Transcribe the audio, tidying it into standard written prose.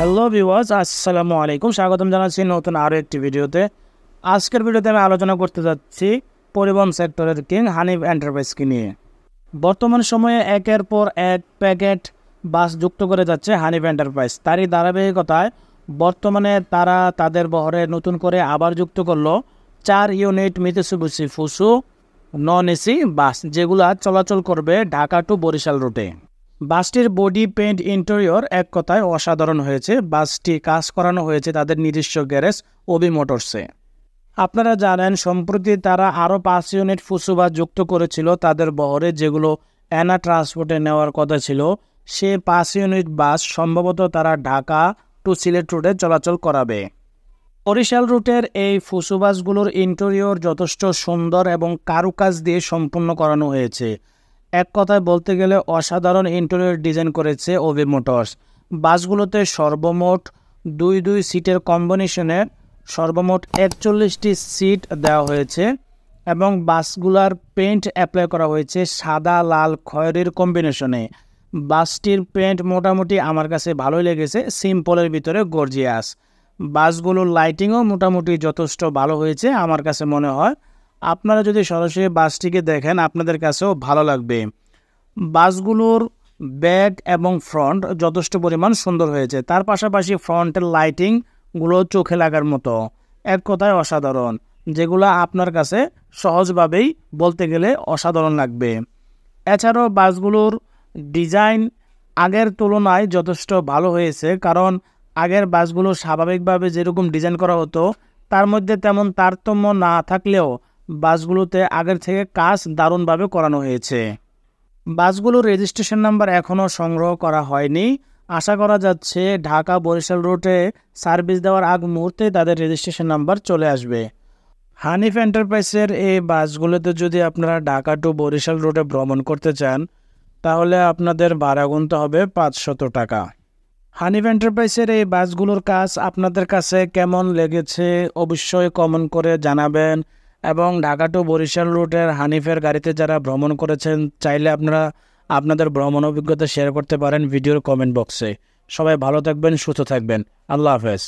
Hello viewers, আসসালামু আলাইকুম। স্বাগতম জানাচ্ছি নতুন আরও একটি ভিডিওতে। আজকের ভিডিওতে আমি আলোচনা করতে যাচ্ছি পরিবহন সেক্টরের কিং হানিফ এন্টারপ্রাইজকে নিয়ে। বর্তমান সময়ে একের পর এক প্যাকেট বাস যুক্ত করে যাচ্ছে হানিফ এন্টারপ্রাইজ। তারই ধারাবাহিকতায় বর্তমানে তারা তাদের বহরে নতুন করে আবার যুক্ত করলো 4 unit Mitsubishi ফুসো non AC bus, যেগুলা চলাচল করবে ঢাকা টু বরিশাল রুটে। বাসটির বডি, পেইন্ট, ইন্টেরিয়র এক কথায় অসাধারণ হয়েছে। বাসটি কাজ করানো হয়েছে তাদের নিজস্ব গ্যারেজ ওবি মোটরসে। আপনারা জানেন সম্প্রতি তারা আরও 5 ইউনিট ফুসো বাস যুক্ত করেছিল তাদের বহরে, যেগুলো এনা ট্রান্সপোর্টে নেওয়ার কথা ছিল। সে 5 ইউনিট বাস সম্ভবত তারা ঢাকা টু সিলেট রুটে চলাচল করাবে। বরিশাল রুটের এই ফুসো বাসগুলোর ইন্টেরিয়র যথেষ্ট সুন্দর এবং কারুকাজ দিয়ে সম্পূর্ণ করানো হয়েছে। এক কথায় বলতে গেলে অসাধারণ ইন্টেরিয়র ডিজাইন করেছে ওবি মোটরস। বাসগুলোতে সর্বমোট 2 সিটের কম্বিনেশনে সর্বমোট 41টি সিট দেওয়া হয়েছে এবং বাসগুলার পেইন্ট অ্যাপ্লাই করা হয়েছে সাদা, লাল, খয়েরির কম্বিনেশনে। বাসটির পেইন্ট মোটামুটি আমার কাছে ভালোই লেগেছে, সিম্পলের ভিতরে গর্জিয়াস। বাসগুলোর লাইটিংও মোটামুটি যথেষ্ট ভালো হয়েছে আমার কাছে মনে হয়। আপনারা যদি সরাসরি বাসটিকে দেখেন আপনাদের কাছেও ভালো লাগবে। বাসগুলোর ব্যাক এবং ফ্রন্ট যথেষ্ট পরিমাণ সুন্দর হয়েছে। তার পাশাপাশি ফ্রন্টের লাইটিংগুলো চোখে লাগার মতো, এক কথায় অসাধারণ, যেগুলো আপনার কাছে সহজভাবেই বলতে গেলে অসাধারণ লাগবে। এছাড়াও বাসগুলোর ডিজাইন আগের তুলনায় যথেষ্ট ভালো হয়েছে, কারণ আগের বাসগুলো স্বাভাবিকভাবে যেরকম ডিজাইন করা হতো তার মধ্যে তেমন তারতম্য না থাকলেও বাসগুলোতে আগের থেকে কাজ দারুণভাবে করানো হয়েছে। বাসগুলোর রেজিস্ট্রেশন নাম্বার এখনও সংগ্রহ করা হয়নি। আশা করা যাচ্ছে ঢাকা বরিশাল রুটে সার্ভিস দেওয়ার আগ মুহূর্তে তাদের রেজিস্ট্রেশন নাম্বার চলে আসবে। হানিফ এন্টারপ্রাইজের এই বাসগুলোতে যদি আপনারা ঢাকা টু বরিশাল রুটে ভ্রমণ করতে চান তাহলে আপনাদের ভাড়া গুনতে হবে 500 টাকা। হানিফ এন্টারপ্রাইজের এই বাসগুলোর কাজ আপনাদের কাছে কেমন লেগেছে অবশ্যই কমেন্ট করে জানাবেন। এবং ঢাকা টু বরিশাল রুটের হানিফের গাড়িতে যারা ভ্রমণ করেছেন চাইলে আপনারা আপনাদের ভ্রমণ অভিজ্ঞতা শেয়ার করতে পারেন ভিডিওর কমেন্ট বক্সে। সবাই ভালো থাকবেন, সুস্থ থাকবেন। আল্লাহ হাফেজ।